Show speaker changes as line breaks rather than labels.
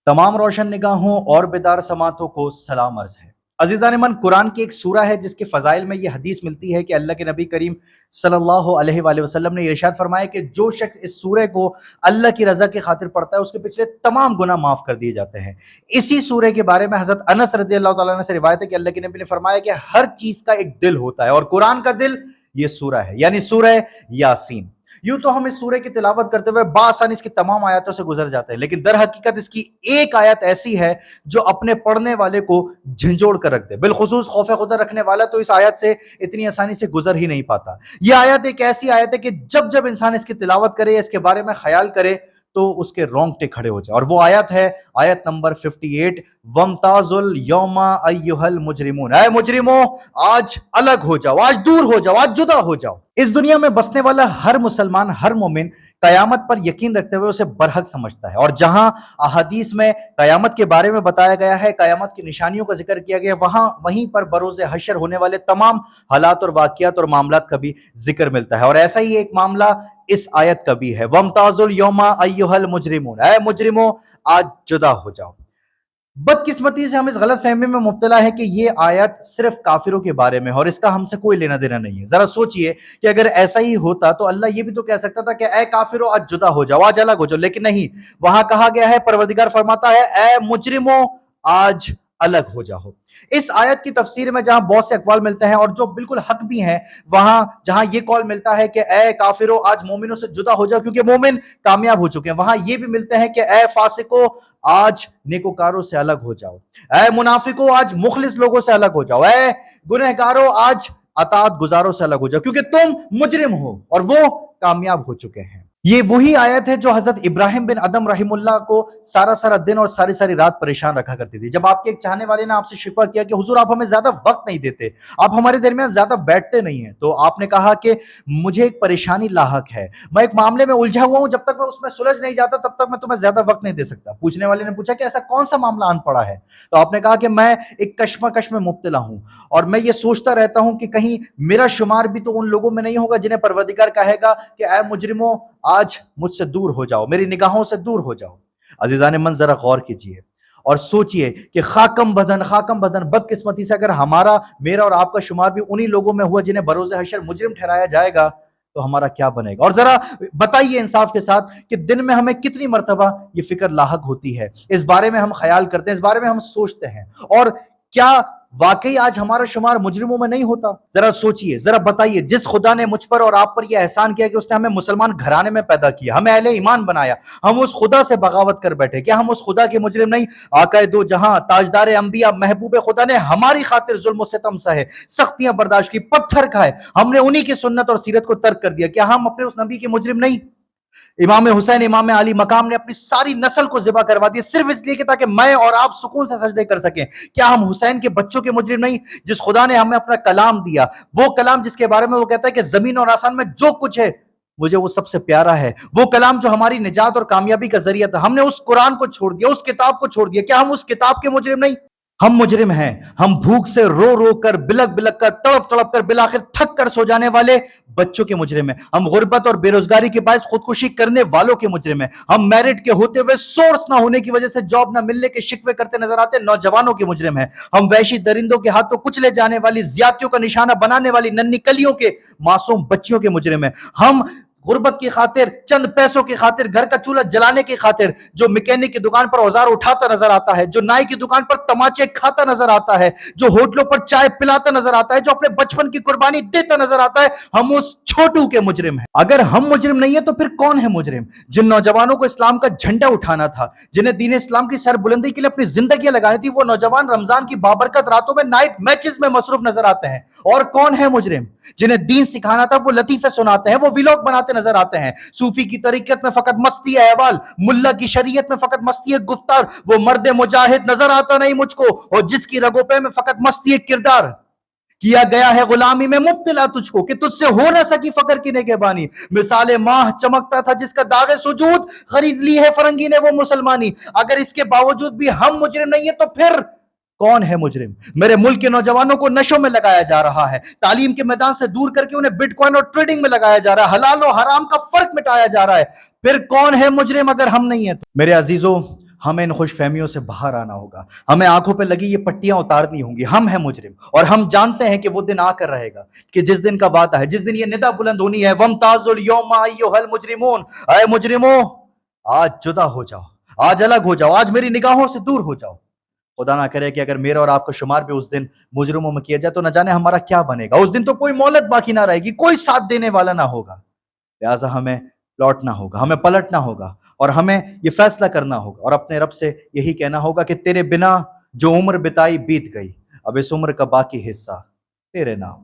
तमाम रोशन निगाहों और बेदार समातों को सलाम अर्ज है। अजीज़ान मन, कुरान की एक सूरा है जिसके फ़ज़ाइल में ये हदीस मिलती है कि अल्लाह के नबी करीम सल्लल्लाहु अलैहि वसल्लम ने इरशाद फरमाया कि जो शख्स इस सूरे को अल्लाह की रज़ा की खातिर पढ़ता है उसके पिछले तमाम गुनाह माफ़ कर दिए जाते हैं। इसी सूरे के बारे में हज़रत अनस रज़ियल्लाहु तआला अन्हु से रिवायत है कि अल्लाह के नबी ने फरमाया कि हर चीज़ का एक दिल होता है और कुरान का दिल ये सूरा है, यानी सूरह यासीन। यूं तो हम इस सूरे की तिलावत करते हुए बासानी इसकी तमाम आयतों से गुजर जाते हैं, लेकिन दर हकीकत इसकी एक आयत ऐसी है जो अपने पढ़ने वाले को झंझोड़ कर रख दे। बिलखुसूस खौफ खुदा रखने वाला तो इस आयत से इतनी आसानी से गुजर ही नहीं पाता। यह आयत एक ऐसी आयत है कि जब जब इंसान इसकी तिलावत करे, इसके बारे में ख्याल करे तो उसके रोंगटे खड़े हो जाए। और वो आयत है आयत नंबर 58, वमताजुल यौमा अय्युहल मुजरिमून, ऐ मुजरिमों आज अलग हो जाओ, आज दूर हो जाओ, आज जुदा हो जाओ। इस दुनिया में बसने वाला हर मुसलमान, हर मोमिन कयामत पर यकीन रखते हुए उसे बरहक समझता है। और जहां अहादीस में कयामत के बारे में बताया गया है, कयामत की निशानियों का जिक्र किया गया, वहीं पर बरोज़े हशर होने वाले तमाम हालात और वाक़ियात और मामलात का भी जिक्र मिलता है। और ऐसा ही एक मामला इस आयत का भी है, वमताजुल यौमा अय्युहल मुजरिमून, ऐ मुजरिमों आज जुदा हो जाओ। बदकिस्मती से हम इस गलत फहमी में मुब्तला है कि ये आयत सिर्फ काफिरों के बारे में है और इसका हमसे कोई लेना देना नहीं है। जरा सोचिए कि अगर ऐसा ही होता तो अल्लाह ये भी तो कह सकता था कि ऐ काफिरों आज जुदा हो जाओ, आज अलग हो जाओ, लेकिन नहीं, वहां कहा गया है, परवरदिगार फरमाता है ऐ मुजरिमों आज अलग हो जाओ। इस आयत की तफसीर में जहां बहुत से अक़वाल मिलते हैं और जो बिल्कुल हक भी हैं, वहां जहां ये कौल मिलता है कि ऐ काफिरों आज मोमिनों से जुदा हो जाओ क्योंकि मोमिन कामयाब हो चुके हैं, वहां ये भी मिलते हैं कि ऐ फासिकों आज नेकोकारों से अलग हो जाओ, ऐ मुनाफिकों आज मुखलिस लोगों से अलग हो जाओ, ऐ गुनहगारों आज अतात गुजारों से अलग हो जाओ क्योंकि तुम मुजरिम हो और वो कामयाब हो चुके हैं। ये वही आयत है जो हजरत इब्राहिम बिन अदम रहीमुल्लाह को सारा सारा दिन और सारी सारी रात परेशान रखा करती थी। जब आपके एक चाहने वाले ने आपसे शिकवा किया कि हुजूर आप हमें ज्यादा वक्त नहीं देते, आप हमारे दरमियान ज्यादा बैठते नहीं हैं, तो आपने कहा कि मुझे एक परेशानी लाहक है, मैं एक मामले में उलझा हुआ हूं, जब तक मैं उसमें सुलझ नहीं जाता तब तक मैं तुम्हें ज्यादा वक्त नहीं दे सकता। पूछने वाले ने पूछा कि ऐसा कौन सा मामला आन पड़ा है, तो आपने कहा कि मैं एक कश्मकश में मुब्तला हूं और मैं ये सोचता रहता हूं कि कहीं मेरा शुमार भी तो उन लोगों में नहीं होगा जिन्हें परवरदिगार कहेगा कि ऐ मुजरिमों आज मुझसे दूर हो जाओ, मेरी निगाहों से दूर हो जाओ। अजीजान मन, जरा गौर कीजिए और सोचिए कि खाकम बदन बदकिस्मती से अगर हमारा, मेरा और आपका शुमार भी उन्हीं लोगों में हुआ जिन्हें बरोज़े हशर मुजरिम ठहराया जाएगा तो हमारा क्या बनेगा। और जरा बताइए इंसाफ के साथ कि दिन में हमें कितनी मर्तबा ये फिक्र लाहक होती है, इस बारे में हम ख्याल करते हैं, इस बारे में हम सोचते हैं, और क्या वाकई आज हमारा शुमार मुजरिमों में नहीं होता। जरा सोचिए, जरा बताइए, जिस खुदा ने मुझ पर और आप पर यह एहसान किया कि उसने हमें मुसलमान घराने में पैदा किया, हमें अहले ईमान बनाया, हम उस खुदा से बगावत कर बैठे, क्या हम उस खुदा के मुजरिम नहीं? आकाए दो जहां ताजदार अंबिया महबूब खुदा ने हमारी खातिर जुल्म सितम सहे, सख्तियां बर्दाश्त की, पत्थर खाए, हमने उन्हीं की सुन्नत और सीरत को तर्क कर दिया, क्या हम अपने उस नबी के मुजरिम नहीं? इमाम हुसैन, इमाम अली मकाम ने अपनी सारी नस्ल को ज़िबा करवा दिया सिर्फ इसलिए कि ताकि मैं और आप सुकून से सजदे कर सकें। क्या हम हुसैन के बच्चों के मुजरिम नहीं? जिस खुदा ने हमें अपना कलाम दिया, वो कलाम जिसके बारे में वो कहता है कि जमीन और आसमान में जो कुछ है मुझे वो सबसे प्यारा है, वो कलाम जो हमारी निजात और कामयाबी का जरिया था, हमने उस कुरान को छोड़ दिया, उस किताब को छोड़ दिया, क्या हम उस किताब के मुजरिम नहीं? हम मुजरिम हैं, हम भूख से रो रो कर, बिलक बिलक कर, तड़प तड़प कर, बिलाखिर थक कर सो जाने वाले बच्चों के मुजरिम हैं, हम गुर्बत और बेरोजगारी के बायस खुदकुशी करने वालों के मुजरिम हैं, हम मैरिट के होते हुए सोर्स ना होने की वजह से जॉब ना मिलने के शिकवे करते नजर आते नौजवानों के मुजरिम हैं, हम वैशी दरिंदों के हाथों कुचले जाने वाली, ज्यादतियों का निशाना बनाने वाली नन्ही कलियों के मासूम बच्चियों के मुजरिम हैं, हम गुर्बत की खातिर, चंद पैसों की खातिर, घर का चूल्हा जलाने की खातिर जो मैकेनिक की दुकान पर औजार उठाता नजर आता है, जो नाई की दुकान पर तमाचे खाता नजर आता है, जो होटलों पर चाय पिलाता नजर आता है, जो अपने बचपन की कुर्बानी देता नजर आता है, हम उस छोटू के मुजरिम हैं। अगर हम मुजरिम नहीं है तो फिर कौन है मुजरिम? जिन नौजवानों को इस्लाम का झंडा उठाना था, जिन्हें दीन इस्लाम की सरबुलंदी के लिए अपनी जिंदगी लगानी थी, वो नौजवान रमजान की बाबरकत रातों में नाइट मैचेस में मसरूफ नजर आते हैं। और कौन है मुजरिम? जिन्हें दीन सिखाना था, वो लतीफे सुनाते हैं, वो व्लॉग बनाते नजर आते हैं। सूफी की तरीकत में फकत मस्ती है अहवाल, मुल्ला की शरीयत में फकत मस्ती है गुफ्तार, वो मर्द मुजाहिद नजर आता नहीं मुझको, और जिसकी रगों में फकत मस्ती है किरदार। किया गया है गुलामी में मुब्तला तुझको कि तुझसे हो ना सकी फकर की निगहबानी, मिसाले माह चमकता था जिसका दागे सुजूद, खरीद ली है फरंगी ने वो मुसलमानी। अगर इसके बावजूद भी हम मुजरिम नहीं है तो फिर कौन है मुजरिम? मेरे मुल्क के नौजवानों को नशों में लगाया जा रहा है, तालीम के मैदान से दूर करके उन्हें बिटकॉइन और ट्रेडिंग में लगाया जा रहा है, हलाल और हराम का फर्क मिटाया जा रहा है। फिर कौन है मुजरिम अगर हम नहीं है तो? मेरे अजीजों, ہمیں ان خوش فہمیوں سے باہر آنا ہوگا، ہمیں آنکھوں پہ لگی یہ پٹیاں اتارنی ہوں گی۔ ہم ہیں مجرم، اور ہم جانتے ہیں کہ وہ دن آ کر رہے گا، کہ جس دن کا وعدہ ہے، جس دن یہ ندا بلند ہونی ہے، وَامْتَازُوا الْيَوْمَ أَيُّهَا الْمُجْرِمُونَ، اے مجرموں آج جدا ہو جاؤ، آج الگ ہو جاؤ، آج میری نگاہوں سے دور ہو جاؤ۔ خدا نہ کرے کہ اگر میرا اور آپ کا شمار بھی اس دن مجرموں میں کیا جائے تو نہ جانے ہمارا کیا بنے گا۔ اس دن تو کوئی مہلت باقی نہ رہے گی، کوئی ساتھ دینے والا نہ ہوگا۔ لہٰذا ہمیں لوٹنا ہوگا، ہمیں پلٹنا ہوگا، اور ہمیں یہ فیصلہ کرنا ہوگا اور اپنے رب سے یہی کہنا ہوگا کہ تیرے بنا جو عمر بتائی بیت گئی، اب اس عمر کا باقی حصہ تیرے نام۔